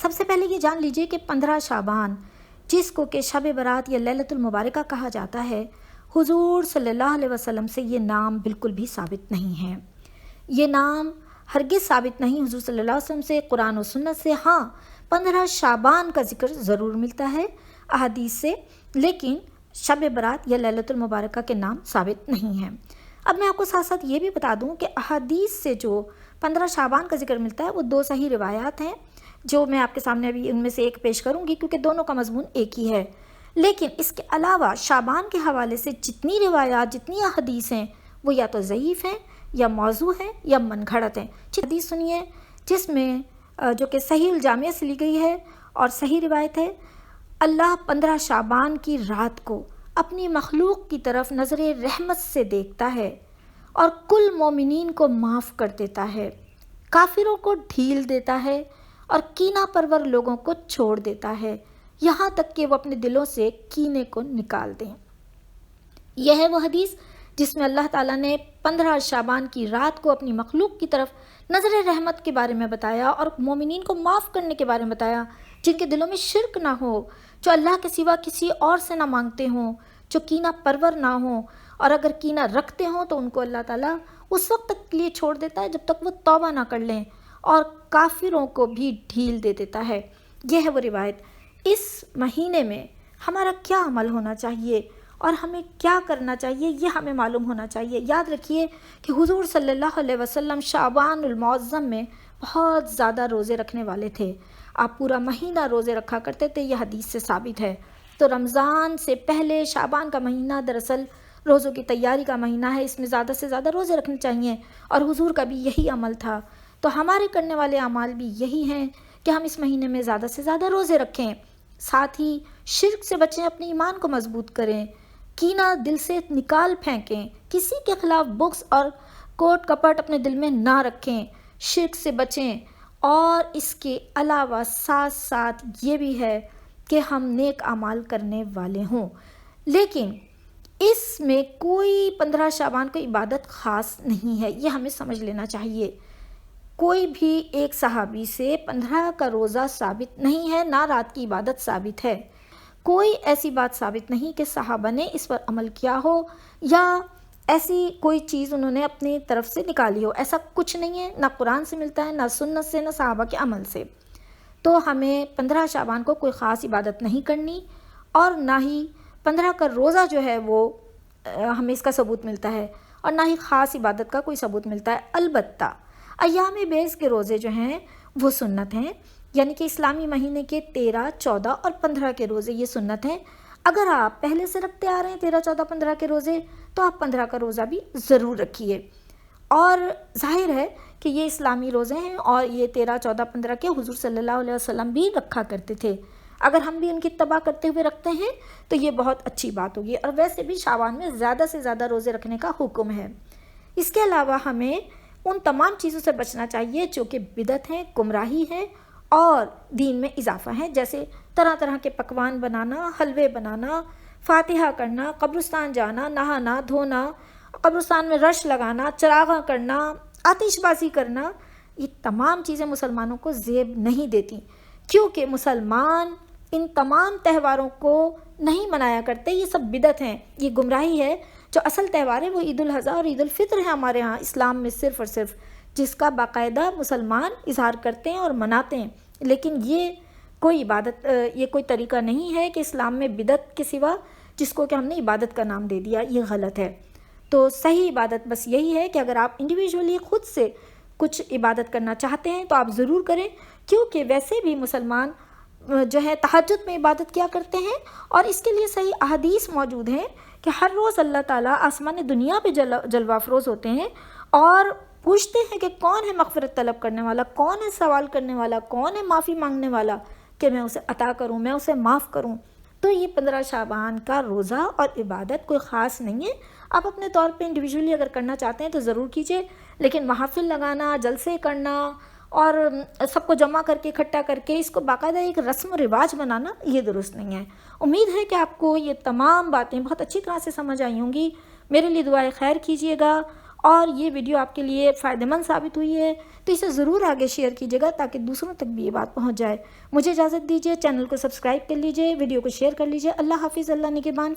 سب سے پہلے یہ جان لیجئے کہ 15 شعبان جس کو کہ شب برات یا لیلۃ المبارکہ کہا جاتا ہے، حضور صلی اللہ علیہ وسلم سے یہ نام بالکل بھی ثابت نہیں ہے۔ یہ نام ہرگز ثابت نہیں حضور صلی اللہ علیہ وسلم سے، قرآن و سنت سے۔ ہاں 15 شعبان کا ذکر ضرور ملتا ہے احادیث سے، لیکن شب برات یا لیلۃ المبارکہ کے نام ثابت نہیں ہیں۔ اب میں آپ کو ساتھ ساتھ یہ بھی بتا دوں کہ احادیث سے جو 15 شعبان کا ذکر ملتا ہے وہ 2 صحیح روایات ہیں، جو میں آپ کے سامنے ابھی ان میں سے ایک پیش کروں گی، کیونکہ دونوں کا مضمون ایک ہی ہے۔ لیکن اس کے علاوہ شعبان کے حوالے سے جتنی روایات، جتنی احادیث ہیں، وہ یا تو ضعیف ہیں یا موضوع ہیں یا من گھڑت ہیں۔ حدیث سنیے جس میں جو کہ صحیح الجامعہ سے لی گئی ہے اور صحیح روایت ہے، اللہ 15 شعبان کی رات کو اپنی مخلوق کی طرف نظر رحمت سے دیکھتا ہے اور کل مومنین کو معاف کر دیتا ہے، کافروں کو ڈھیل دیتا ہے اور کینہ پرور لوگوں کو چھوڑ دیتا ہے، یہاں تک کہ وہ اپنے دلوں سے کینے کو نکال دیں۔ یہ ہے وہ حدیث جس میں اللہ تعالیٰ نے 15 شعبان کی رات کو اپنی مخلوق کی طرف نظر رحمت کے بارے میں بتایا اور مومنین کو معاف کرنے کے بارے میں بتایا، جن کے دلوں میں شرک نہ ہو، جو اللہ کے سوا کسی اور سے نہ مانگتے ہوں، جو کینہ پرور نہ ہوں، اور اگر کینہ رکھتے ہوں تو ان کو اللہ تعالیٰ اس وقت تک کے لیے چھوڑ دیتا ہے جب تک وہ توبہ نہ کر لیں، اور کافروں کو بھی ڈھیل دے دیتا ہے۔ یہ ہے وہ روایت۔ اس مہینے میں ہمارا کیا عمل ہونا چاہیے اور ہمیں کیا کرنا چاہیے، یہ ہمیں معلوم ہونا چاہیے۔ یاد رکھیے کہ حضور صلی اللہ علیہ وسلم شعبان المعظم میں بہت زیادہ روزے رکھنے والے تھے، آپ پورا مہینہ روزے رکھا کرتے تھے، یہ حدیث سے ثابت ہے۔ تو رمضان سے پہلے شعبان کا مہینہ دراصل روزوں کی تیاری کا مہینہ ہے، اس میں زیادہ سے زیادہ روزے رکھنے چاہیے، اور حضور کا بھی یہی عمل تھا۔ تو ہمارے کرنے والے اعمال بھی یہی ہیں کہ ہم اس مہینے میں زیادہ سے زیادہ روزے رکھیں، ساتھ ہی شرک سے بچیں، اپنے ایمان کو مضبوط کریں، کینہ دل سے نکال پھینکیں، کسی کے خلاف بغض اور کوٹ کپٹ اپنے دل میں نہ رکھیں، شرک سے بچیں، اور اس کے علاوہ ساتھ ساتھ یہ بھی ہے کہ ہم نیک اعمال کرنے والے ہوں۔ لیکن اس میں کوئی 15 شعبان کو عبادت خاص نہیں ہے، یہ ہمیں سمجھ لینا چاہیے۔ کوئی بھی ایک صحابی سے 15 کا روزہ ثابت نہیں ہے، نہ رات کی عبادت ثابت ہے۔ کوئی ایسی بات ثابت نہیں کہ صحابہ نے اس پر عمل کیا ہو یا ایسی کوئی چیز انہوں نے اپنی طرف سے نکالی ہو، ایسا کچھ نہیں ہے، نہ قرآن سے ملتا ہے، نہ سنت سے، نہ صحابہ کے عمل سے۔ تو ہمیں 15 شعبان کو کوئی خاص عبادت نہیں کرنی، اور نہ ہی 15 کا روزہ جو ہے وہ ہمیں اس کا ثبوت ملتا ہے، اور نہ ہی خاص عبادت کا کوئی ثبوت ملتا ہے۔ البتہ ایام بیس کے روزے جو ہیں وہ سنت ہیں، یعنی کہ اسلامی مہینے کے 13، 14 اور 15 کے روزے یہ سنت ہیں۔ اگر آپ پہلے سے رکھتے آ رہے ہیں 13، 14، 15 کے روزے، تو آپ 15 کا روزہ بھی ضرور رکھیے۔ اور ظاہر ہے کہ یہ اسلامی روزے ہیں اور یہ 13، 14، 15 کے حضور صلی اللہ علیہ وسلم بھی رکھا کرتے تھے۔ اگر ہم بھی ان کی اتباع کرتے ہوئے رکھتے ہیں تو یہ بہت اچھی بات ہوگی، اور ویسے بھی شعبان میں زیادہ سے زیادہ روزے رکھنے کا حکم ہے۔ اس کے علاوہ ہمیں ان تمام چیزوں سے بچنا چاہیے جو کہ بدعت ہیں، گمراہی ہے اور دین میں اضافہ ہیں، جیسے طرح طرح کے پکوان بنانا، حلوے بنانا، فاتحہ کرنا، قبرستان جانا، نہانا دھونا، قبرستان میں رش لگانا، چراغاں کرنا، آتش بازی کرنا، یہ تمام چیزیں مسلمانوں کو زیب نہیں دیتی، کیونکہ مسلمان ان تمام تہواروں کو نہیں منایا کرتے، یہ سب بدعت ہیں، یہ گمراہی ہے۔ جو اصل تہوار ہے وہ عید الاضحیٰ اور عید الفطر ہے ہمارے ہاں اسلام میں، صرف اور صرف جس کا باقاعدہ مسلمان اظہار کرتے ہیں اور مناتے ہیں۔ لیکن یہ کوئی عبادت، یہ کوئی طریقہ نہیں ہے کہ اسلام میں بدعت کے سوا جس کو کہ ہم نے عبادت کا نام دے دیا، یہ غلط ہے۔ تو صحیح عبادت بس یہی ہے کہ اگر آپ انڈیویجولی خود سے کچھ عبادت کرنا چاہتے ہیں تو آپ ضرور کریں، کیونکہ ویسے بھی مسلمان جو ہے تہجد میں عبادت کیا کرتے ہیں، اور اس کے لیے صحیح احادیث موجود ہیں کہ ہر روز اللہ تعالیٰ آسمان دنیا پہ جلوہ افروز ہوتے ہیں اور پوچھتے ہیں کہ کون ہے مغفرت طلب کرنے والا، کون ہے سوال کرنے والا، کون ہے معافی مانگنے والا، کہ میں اسے عطا کروں، میں اسے معاف کروں۔ تو یہ 15 شعبان کا روزہ اور عبادت کوئی خاص نہیں ہے، آپ اپنے طور پہ انڈیویجولی اگر کرنا چاہتے ہیں تو ضرور کیجئے، لیکن محافل لگانا، جلسے کرنا اور سب کو جمع کر کے اکٹھا کر کے اس کو باقاعدہ ایک رسم و رواج بنانا، یہ درست نہیں ہے۔ امید ہے کہ آپ کو یہ تمام باتیں بہت اچھی طرح سے سمجھ آئی ہوں گی۔ میرے لیے دعائے خیر کیجیے گا اور یہ ویڈیو آپ کے لیے فائدہ مند ثابت ہوئی ہے تو اسے ضرور آگے شیئر کیجیے گا تاکہ دوسروں تک بھی یہ بات پہنچ جائے۔ مجھے اجازت دیجیے، چینل کو سبسکرائب کر لیجیے، ویڈیو کو شیئر کر لیجیے۔ اللہ حافظ، اللہ نگہبان۔